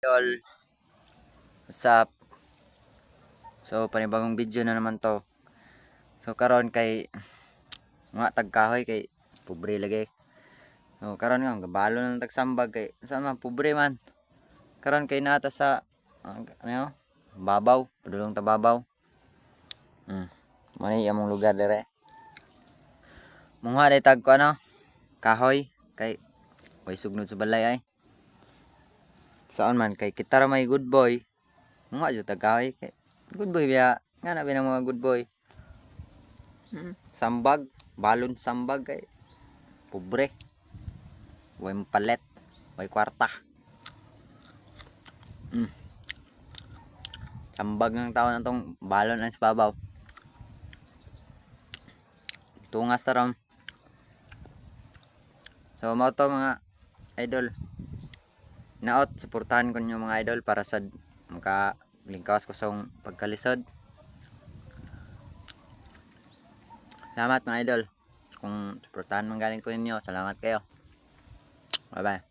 Idol, what's up? So panibagong video na naman to. So karon kay mga tagkahoy kay pobre lagi. So karon nga gabalo na tagsambag kay saan man pobre man. Karon kay nata sa ano babaw, padulong ta babaw. Mani among lugar dire. Mungha day tag ko ano, kahoy kay way sugnod sa balay ay. Saan man kay kita ra may good boy. Mungha jud tag kahoy kay good boy biya. Nga na binang mga good boy. Sambag, balon sambag kay pobre. Way mapalit, way kwarta. Sambag ng taon atong balon ang sababaw. Tungas ta ron. So mo to mga idol. Naot suportahan ko ninyo mga idol para sa maka lingkawas ko sa pagkalisod. Salamat mga idol. Kung suportahan man galing ko ninyo, salamat kayo. Bye bye.